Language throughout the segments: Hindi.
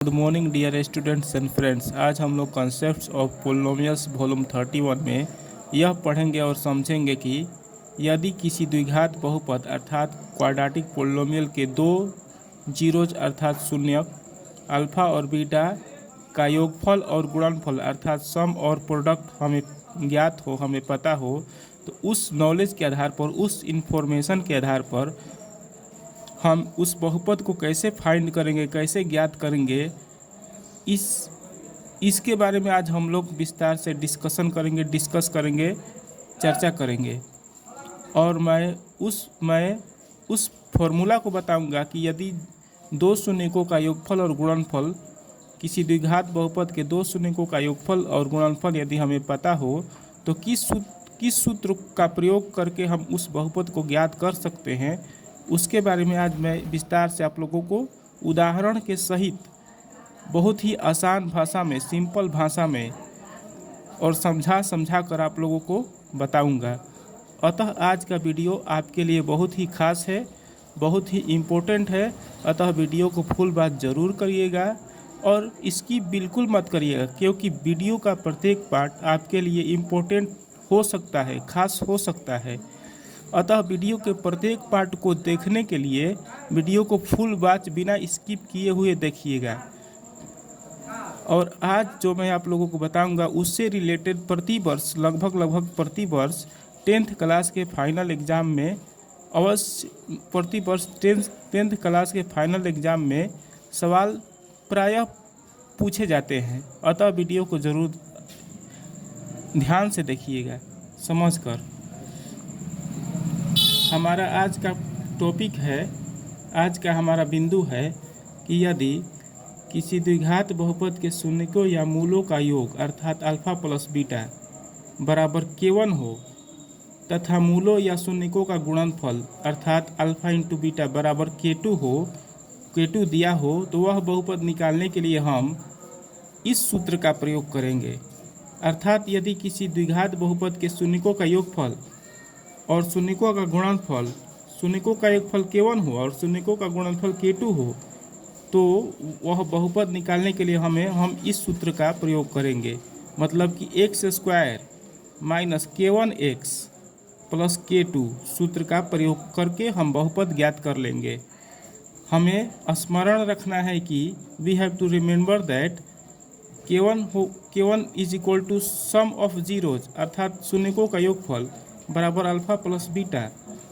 Good morning dear students and friends. आज हम लोग कॉन्सेप्ट्स ऑफ पोलिनोमियल्स वॉल्यूम 31 में यह पढ़ेंगे और समझेंगे कि यदि किसी द्विघात बहुपद अर्थात क्वाड्रेटिक पोलिनोमियल के दो जीरोज अर्थात शून्यक अल्फा और बीटा का योगफल और गुणनफल अर्थात सम और प्रोडक्ट हमें ज्ञात हो, हमें पता हो, तो उस नॉलेज के आधार पर, उस इंफॉर्मेशन के आधार पर हम उस बहुपद को कैसे फाइंड करेंगे, कैसे ज्ञात करेंगे, इसके बारे में आज हम लोग विस्तार से डिस्कस करेंगे, चर्चा करेंगे। और मैं उस फॉर्मूला को बताऊंगा कि यदि दो शून्यकों का योगफल और गुणनफल, किसी द्विघात बहुपद के दो शून्यकों का योगफल और गुणनफल यदि हमें पता हो तो किस सूत्र का प्रयोग करके हम उस बहुपद को ज्ञात कर सकते हैं, उसके बारे में आज मैं विस्तार से आप लोगों को उदाहरण के सहित बहुत ही आसान भाषा में, सिंपल भाषा में और समझा कर आप लोगों को बताऊंगा। अतः आज का वीडियो आपके लिए बहुत ही खास है, बहुत ही इम्पोर्टेंट है। अतः वीडियो को फुल बात ज़रूर करिएगा और इसकी बिल्कुल मत करिएगा, क्योंकि वीडियो का प्रत्येक पार्ट आपके लिए इम्पोर्टेंट हो सकता है, खास हो सकता है। अतः वीडियो के प्रत्येक पार्ट को देखने के लिए वीडियो को फुल वॉच बिना स्किप किए हुए देखिएगा। और आज जो मैं आप लोगों को बताऊंगा उससे रिलेटेड प्रतिवर्ष लगभग प्रति वर्ष 10th क्लास के फाइनल एग्ज़ाम में अवश्य, प्रतिवर्ष 10th क्लास के फाइनल एग्ज़ाम में सवाल प्रायः पूछे जाते हैं। अतः वीडियो को ज़रूर ध्यान से देखिएगा, समझकर। हमारा आज का टॉपिक है, आज का हमारा बिंदु है कि यदि किसी द्विघात बहुपद के शून्यकों या मूलों का योग अर्थात अल्फा प्लस बीटा बराबर k1 हो तथा मूलों या शून्यकों का गुणनफल अर्थात अल्फा इंटू बीटा बराबर k2 हो, k2 दिया हो, तो वह बहुपद निकालने के लिए हम इस सूत्र का प्रयोग करेंगे। अर्थात यदि किसी द्विघात बहुपद के शून्यकों का योगफल और शून्यकों का गुणनफल, शून्यकों का योगफल k1 हो और शून्यकों का गुणनफल k2 हो, तो वह बहुपद निकालने के लिए हम इस सूत्र का प्रयोग करेंगे। मतलब कि x square minus k1x plus k2 सूत्र का प्रयोग करके हम बहुपद ज्ञात कर लेंगे। हमें स्मरण रखना है कि we have to remember that k1 is equal to sum of zeros अर्थात शून्यकों का योगफल बराबर अल्फा प्लस बीटा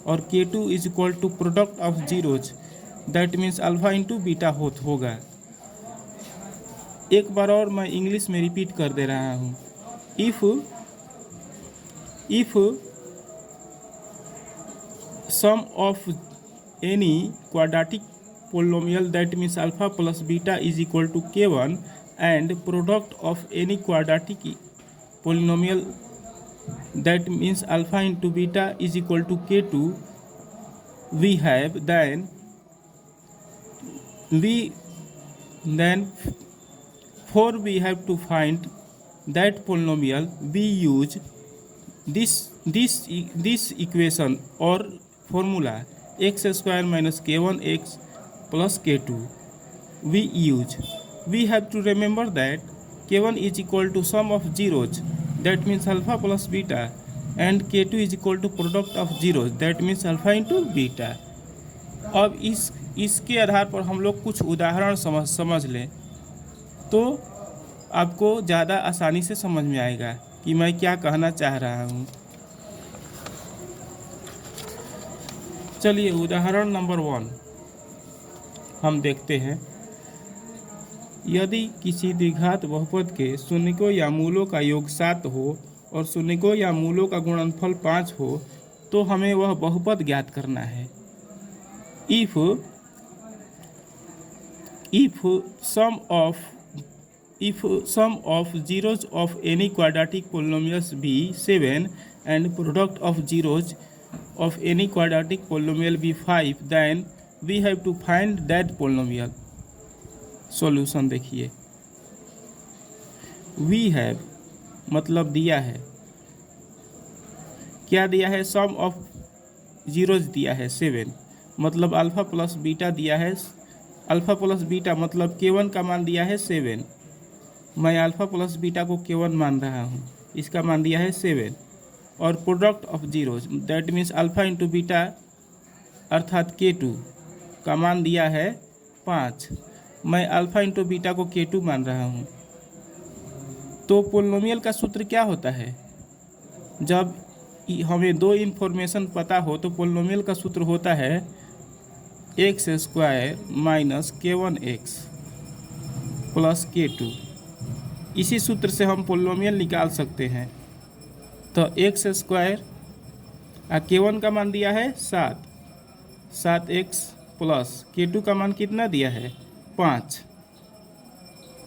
और k2 is equal to product of zeros, that means alpha into beta होगा। एक बार और मैं इंग्लिश में रिपीट कर दे रहा हूँ। If sum of any quadratic polynomial that means alpha plus beta is equal to k1 and product of any quadratic polynomial that means alpha into beta is equal to k2, we have then for we have to find that polynomial, we use this equation or formula x square minus k1x plus k2. We have to remember that k1 is equal to sum of zeros, that means alpha plus beta, and k2 is equal to product of zeros, that means alpha into beta. अब इसके आधार पर हम लोग कुछ उदाहरण समझ लें तो आपको ज़्यादा आसानी से समझ में आएगा कि मैं क्या कहना चाह रहा हूँ। चलिए उदाहरण नंबर 1 हम देखते हैं। यदि किसी द्विघात बहुपद के शून्यकों या मूलों का योग 7 हो और शून्यकों या मूलों का गुणनफल 5 हो तो हमें वह बहुपद ज्ञात करना है। If sum of zeros of any quadratic polynomials be 7 and product of zeros of any quadratic polynomial be 5, then we have to find that polynomial. Solution देखिए, we have मतलब दिया है, क्या दिया है, सम ऑफ जीरोज दिया है 7, मतलब अल्फा प्लस बीटा दिया है अल्फ़ा प्लस बीटा मतलब K1 का मान दिया है 7, मैं अल्फ़ा प्लस बीटा को K1 मान रहा हूँ, इसका मान दिया है 7, और product of zeros that means alpha into beta अर्थात K2 का मान दिया है 5, मैं अल्फ़ा इंटू बीटा को K2 मान रहा हूँ। तो पोलिनोमियल का सूत्र क्या होता है? जब हमें दो इन्फॉर्मेशन पता हो तो पोलिनोमियल का सूत्र होता है x square minus K1x plus K2। इसी सूत्र से हम पोलिनोमियल निकाल सकते हैं। तो एक्स स्क्वायर K1 का मान दिया है 7x प्लस K2 का मान कितना दिया है 5।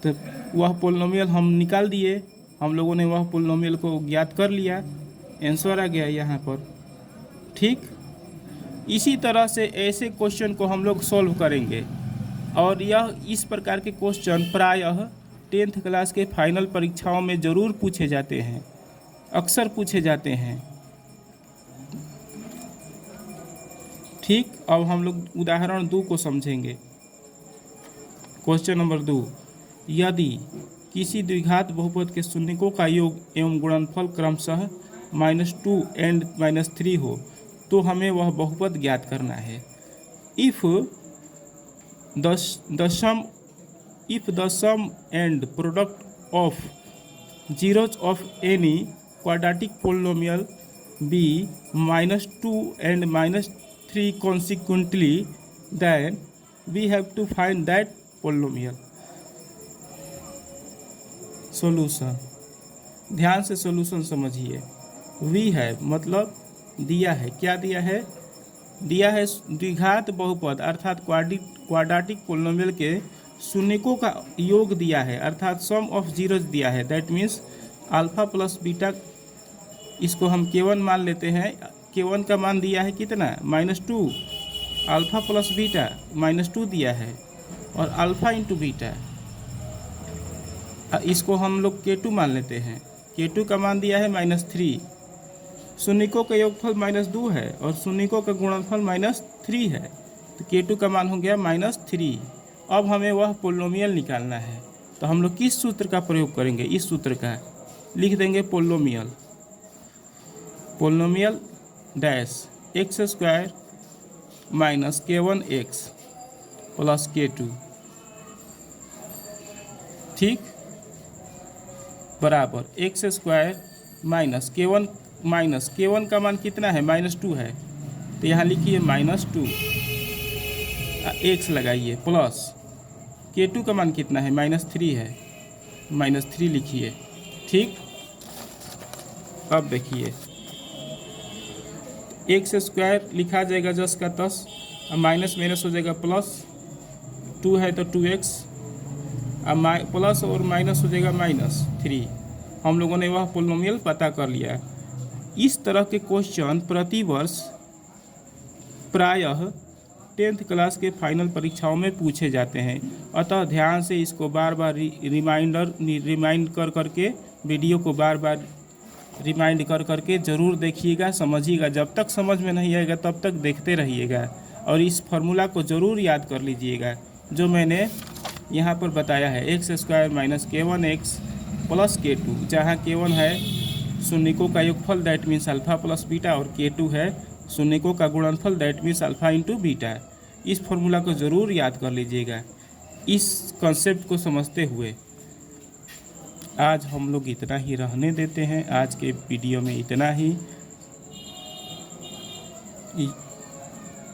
तो वह पोलिनोमियल हम निकाल दिए, हम लोगों ने वह पोलिनोमियल को ज्ञात कर लिया, आंसर आ गया यहाँ पर। ठीक, इसी तरह से ऐसे क्वेश्चन को हम लोग सॉल्व करेंगे, और यह इस प्रकार के क्वेश्चन प्रायः 10th क्लास के फाइनल परीक्षाओं में ज़रूर पूछे जाते हैं, अक्सर पूछे जाते हैं। ठीक, अब हम लोग उदाहरण 2 को समझेंगे। क्वेश्चन नंबर 2, यदि किसी द्विघात बहुपद के शून्यकों का योग एवं गुणनफल क्रमशः -2 एंड -3 हो तो हमें वह बहुपद ज्ञात करना है। If the sum and product of zeros of any quadratic polynomial be -2 and -3 consequently, then we have to find that polynomial. Solution, ध्यान से सॉल्यूशन समझिए। वी है मतलब दिया है, क्या दिया है? दिया है द्विघात बहुपद अर्थात क्वाड्रेटिक पोलिनोमियल के शून्यकों का योग दिया है, अर्थात सम ऑफ जीरोज दिया है। That means alpha plus beta, इसको हम K1 मान लेते हैं। K1 का मान दिया है कितना? -2, अल्फ़ा प्लस बीटा -2 दिया है, और अल्फ़ा इंटू बीटा इसको हम लोग K2 मान लेते हैं। K2 का मान दिया है -3, शून्यकों का योगफल -2 है और शून्यकों का गुणनफल -3 है, तो K2 का मान हो गया -3। अब हमें वह पोलिनोमियल निकालना है, तो हम लोग किस सूत्र का प्रयोग करेंगे? इस सूत्र का लिख देंगे, polynomial dash x square minus K1x plus K2, ठीक, बराबर एक्स स्क्वायर माइनस K1 का मान कितना है? -2 है, तो यहाँ लिखिए -2 x लगाइए, प्लस K2 का मान कितना है? -3 है, -3 लिखिए। ठीक, अब देखिए एक्स स्क्वायर लिखा जाएगा जस का तस, माइनस हो जाएगा प्लस, 2 है तो 2x, अब प्लस और माइनस हो जाएगा -3। हम लोगों ने वह पोलिनोमियल पता कर लिया। इस तरह के क्वेश्चन प्रतिवर्ष प्रायः 10th क्लास के फाइनल परीक्षाओं में पूछे जाते हैं, अतः ध्यान से इसको बार बार रिमाइंड कर करके, वीडियो को बार बार रिमाइंड कर करके ज़रूर देखिएगा, समझिएगा। जब तक समझ में नहीं आएगा तब तक देखते रहिएगा, और इस फार्मूला को ज़रूर याद कर लीजिएगा जो मैंने यहाँ पर बताया है, x square minus K1x plus K2, जहाँ K1 है शून्यकों का योगफल that means alpha plus beta, और K2 है शून्यकों का गुणनफल that means alpha into beta. इस फार्मूला को ज़रूर याद कर लीजिएगा। इस कॉन्सेप्ट को समझते हुए आज हम लोग इतना ही रहने देते हैं। आज के वीडियो में इतना ही।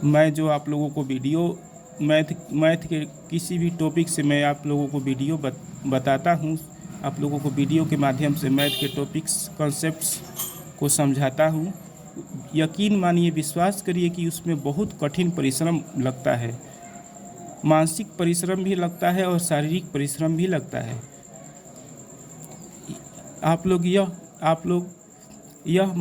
मैं जो आप लोगों को वीडियो मैथ के किसी भी टॉपिक से मैं आप लोगों को वीडियो बताता हूँ, आप लोगों को वीडियो के माध्यम से मैथ के टॉपिक्स कॉन्सेप्ट्स को समझाता हूँ। यकीन मानिए, विश्वास करिए कि उसमें बहुत कठिन परिश्रम लगता है, मानसिक परिश्रम भी लगता है और शारीरिक परिश्रम भी लगता है। आप लोग यह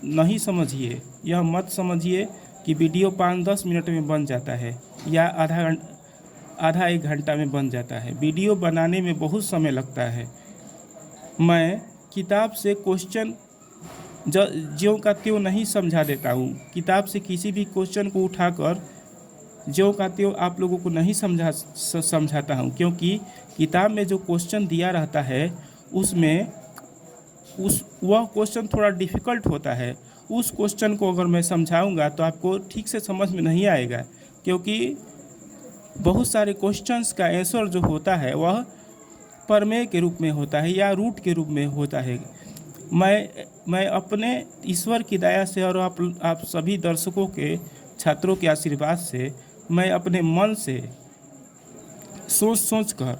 नहीं समझिए, यह मत समझिए कि वीडियो 5-10 मिनट में बन जाता है या आधा एक घंटा में बन जाता है। वीडियो बनाने में बहुत समय लगता है। मैं किताब से क्वेश्चन ज्यों का त्यों नहीं समझा देता हूँ। किताब से किसी भी क्वेश्चन को उठाकर जो का त्यों आप लोगों को नहीं समझाता हूँ, क्योंकि किताब में जो क्वेश्चन दिया रहता है उसमें वह क्वेश्चन थोड़ा डिफ़िकल्ट होता है। उस क्वेश्चन को अगर मैं समझाऊंगा तो आपको ठीक से समझ में नहीं आएगा, क्योंकि बहुत सारे क्वेश्चंस का आंसर जो होता है वह प्रमेय के रूप में होता है या रूट के रूप में होता है। मैं अपने ईश्वर की दया से और आप सभी दर्शकों के छात्रों के आशीर्वाद से मैं अपने मन से सोच कर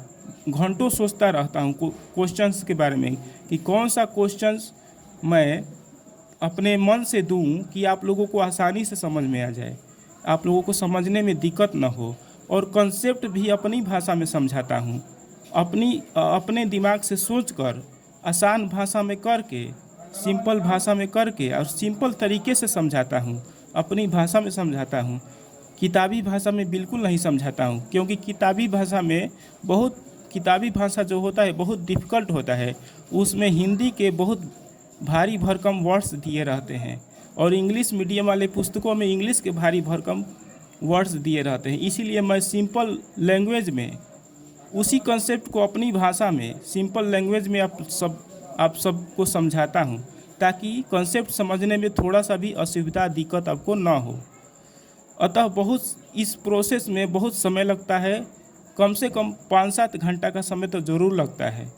घंटों सोचता रहता हूँ क्वेश्चंस के बारे में कि कौन सा क्वेश्चंस मैं अपने मन से दूं कि आप लोगों को आसानी से समझ में आ जाए, आप लोगों को समझने में दिक्कत न हो। और कंसेप्ट भी अपनी भाषा में समझाता हूँ, अपने दिमाग से सोचकर आसान भाषा में करके, सिंपल भाषा में करके और सिंपल तरीके से समझाता हूँ, अपनी भाषा में समझाता हूँ। किताबी भाषा में बिल्कुल नहीं समझाता हूँ, क्योंकि किताबी भाषा जो होता है बहुत डिफ़िकल्ट होता है। उसमें हिंदी के बहुत भारी भरकम वर्ड्स दिए रहते हैं और इंग्लिश मीडियम वाले पुस्तकों में इंग्लिश के भारी भरकम वर्ड्स दिए रहते हैं। इसीलिए मैं सिंपल लैंग्वेज में उसी कंसेप्ट को अपनी भाषा में सिंपल लैंग्वेज में आप सबको समझाता हूँ, ताकि कंसेप्ट समझने में थोड़ा सा भी असुविधा दिक्कत आपको ना हो। अतः इस प्रोसेस में बहुत समय लगता है, कम से कम 5-7 घंटा का समय तो ज़रूर लगता है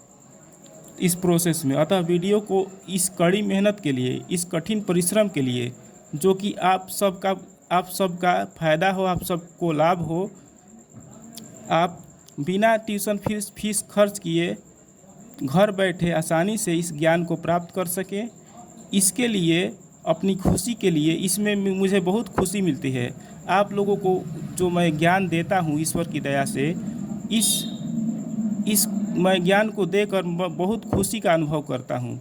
इस प्रोसेस में। अतः वीडियो को इस कड़ी मेहनत के लिए, इस कठिन परिश्रम के लिए, जो कि आप सबका फ़ायदा हो, आप सबको लाभ हो, आप बिना ट्यूशन फीस खर्च किए घर बैठे आसानी से इस ज्ञान को प्राप्त कर सकें। इसके लिए, अपनी खुशी के लिए, इसमें मुझे बहुत खुशी मिलती है। आप लोगों को जो मैं ज्ञान देता हूँ ईश्वर की दया से, इस मैं ज्ञान को देकर बहुत खुशी का अनुभव करता हूँ।